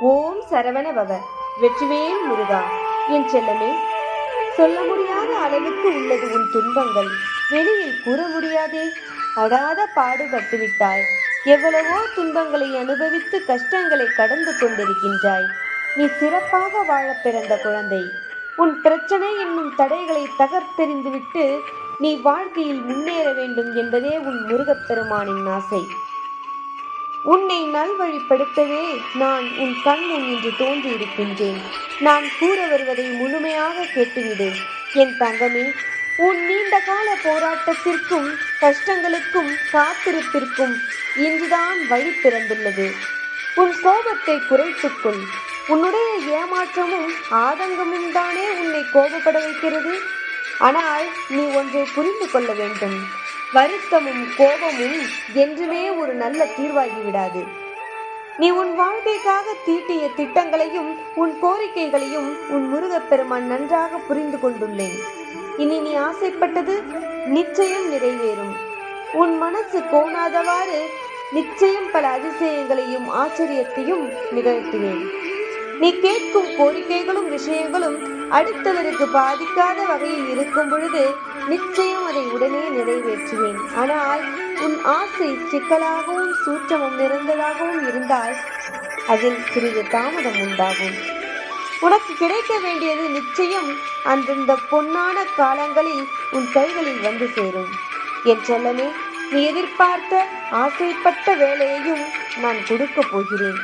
ஓம் சரவண பவ. வெற்றிவேல் முருகா. என் செல்லமே, சொல்ல முடியாத அளவுக்கு உள்ளது உன் துன்பங்கள். வெளியில் கூற முடியாதே. அடாத பாடுபட்டு விட்டாய். எவ்வளவோ துன்பங்களை அனுபவித்து கஷ்டங்களை கடந்து கொண்டிருக்கின்றாய். நீ சிறப்பாக வாழ பிறந்த குழந்தை. உன் பிரச்சனை என்னும் தடைகளை தகர்த்தெறிந்துவிட்டு நீ வாழ்க்கையில் முன்னேற வேண்டும் என்பதே உன் முருகப்பெருமானின் ஆசை. உன்னை நல்வழிப்படுத்தவே நான் உன் கண் முன் இன்று தோன்றியிருக்கின்றேன். நான் கூற வருவதை முழுமையாக கேட்டுவிடு என் தங்கமே. உன் நீண்ட கால போராட்டத்திற்கும் கஷ்டங்களுக்கும் காத்திருப்பிற்கும் இன்றுதான் வழி பிறந்துள்ளது. உன் கோபத்தை குறைத்துக்கொள். உன்னுடைய ஏமாற்றமும் ஆதங்கமும் தானே உன்னை கோபப்பட வைக்கிறது. ஆனால் நீ ஒன்றை புரிந்து கொள்ள வேண்டும். வருத்தமும் கோபமும் என்றுமே ஒரு நல்ல தீர்வாகி விடாது. நீ உன் வாழ்க்கைக்காக தீட்டிய திட்டங்களையும் உன் கோரிக்கைகளையும் உன் முருகப்பெருமான் நன்றாக புரிந்து கொண்டுள்ளேன். இனி நீ ஆசைப்பட்டது நிச்சயம் நிறைவேறும். உன் மனசு கோணாதவாறு நிச்சயம் பல அதிசயங்களையும் ஆச்சரியத்தையும் நிகழ்த்துவேன். நீ கேட்கும் கோரிக்கைகளும் விஷயங்களும் அடுத்தவருக்கு பாதிக்காத வகையில் இருக்கும் பொழுது நிச்சயம் அதை உடனே நிறைவேற்றுவேன். ஆனால் உன் ஆசை சிக்கலாகவும் சூட்சமும் நிறைந்ததாகவும் இருந்தால் அதில் சிறிது தாமதம் உண்டாகும். உனக்கு கிடைக்க வேண்டியது நிச்சயம் அந்தந்த பொன்னான காலங்களில் உன் கைகளில் வந்து சேரும். என் செல்லமே, நீ எதிர்பார்த்த ஆசைப்பட்ட வேலையையும் நான் கொடுக்க போகிறேன்.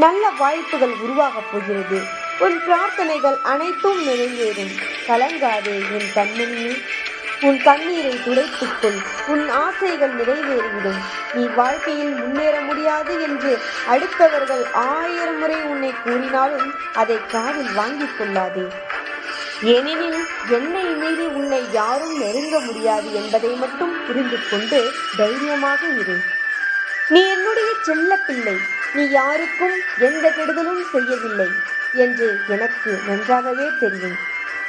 நல்ல வாய்ப்புகள் உருவாகப் போகிறது. உன் பிரார்த்தனைகள் அனைத்தும் நிறைவேறும். கலங்காதே என் கண்மணியே. உன் கண்ணீரை துடைத்துக்கொள். உன் ஆசைகள் நிறைவேறிவிடும். நீ வாழ்க்கையில் முன்னேற முடியாது என்று அடுத்தவர்கள் 1000 முறை உன்னை கூறினாலும் அதை காதில் வாங்கிக் கொள்ளாதே. ஏனெனில் என்னை மீறி உன்னை யாரும் நெருங்க முடியாது என்பதை மட்டும் புரிந்து கொண்டு தைரியமாக இரு. நீ என்னுடைய செல்ல பிள்ளை. நீ யாருக்கும் எந்த கெடுதலும் செய்யவில்லை என்று எனக்கு நன்றாகவே தெரியும்.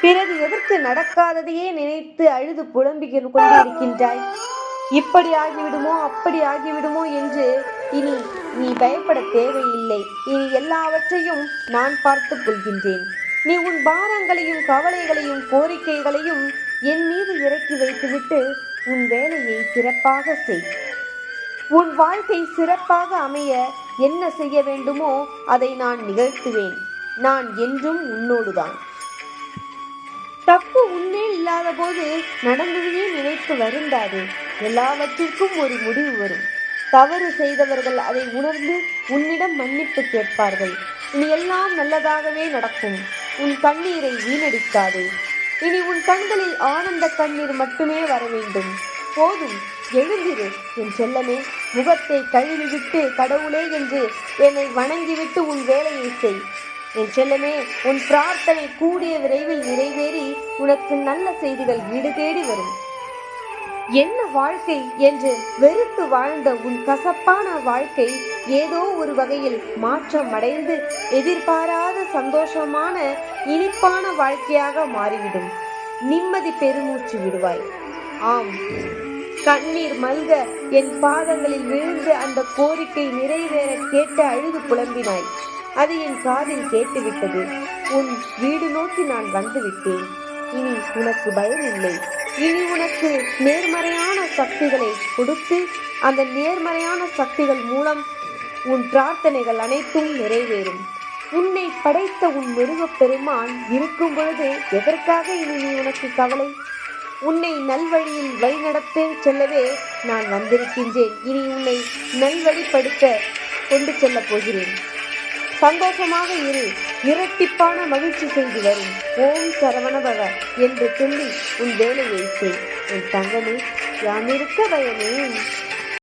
பிறகு எதற்கு நடக்காததையே நினைத்து அழுது புலம்பிக் கொண்டிருக்கின்றாய்? இப்படி ஆகிவிடுமோ அப்படி ஆகிவிடுமோ என்று இனி நீ பயப்பட தேவையில்லை. இனி எல்லாவற்றையும் நான் பார்த்துக் கொள்கின்றேன். நீ உன் பாரங்களையும் கவலைகளையும் கோரிக்கைகளையும் என் மீது இறக்கி வைத்துவிட்டு உன் வேலையை சிறப்பாக செய். உன் வாழ்க்கை சிறப்பாக அமைய என்ன செய்ய வேண்டுமோ அதை நான் நிகழ்த்துவேன். நான் என்றும் உன்னோடுதான். தப்பு உன்னே இல்லாத போது நடந்ததையே நினைத்து வருந்தாது. எல்லாவற்றிற்கும் ஒரு முடிவு வரும். தவறு செய்தவர்கள் அதை உணர்ந்து உன்னிடம் மன்னிப்பு கேட்பார்கள். இனி எல்லாம் நல்லதாகவே நடக்கும். உன் கண்ணீரை வீணடிக்காதே. இனி உன் கண்களில் ஆனந்த கண்ணீர் மட்டுமே வர வேண்டும். போதும், எழுந்திரு என் செல்லமே. முகத்தை கழுவிவிட்டு கடவுளே என்று என்னை வணங்கிவிட்டு உன் வேலையை செய். என் செல்லமே, உன் பிரார்த்தனை கூடிய விரைவில் நிறைவேறி உனக்கு நல்ல செய்திகள் வீடு தேடி வரும். என்ன வாழ்க்கை என்று வெறுத்து வாழ்ந்த உன் கசப்பான வாழ்க்கை ஏதோ ஒரு வகையில் மாற்றம் அடைந்து எதிர்பாராத சந்தோஷமான இனிப்பான வாழ்க்கையாக மாறிவிடும். நிம்மதி பெருமூச்சு விடுவாய். ஆம், கண்ணீர் மல்க என் பாதங்களில் விழுந்து அந்த கோரிக்கை நிறைவேற கேட்டு அழுது புலம்பினாய். அது என் காதில் கேட்டுவிட்டது. உன் வீடு நோக்கி நான் வந்துவிட்டேன். இனி உனக்கு பயம் இல்லை. இனி உனக்கு நேர்மறையான சக்திகளை கொடுத்து அந்த நேர்மறையான சக்திகள் மூலம் உன் பிரார்த்தனைகள் அனைத்தும் நிறைவேறும். உன்னை படைத்த உன் முருகப்பெருமான் இருக்கும் பொழுது எதற்காக இனி நீ உனக்கு கவலை? உன்னை நல்வழியில் வழிநடத்த செல்லவே நான் வந்திருக்கின்றேன். இனி உன்னை நல்வழிப்படுத்த கொண்டு செல்ல போகிறேன். சந்தோஷமாக இரு. இரட்டிப்பான மகிழ்ச்சி செய்து வரும். ஓம் சரவணபவ என்று சொல்லி உன் வேலையை செய். என் தங்கமே, யான் இருக்க பயமே.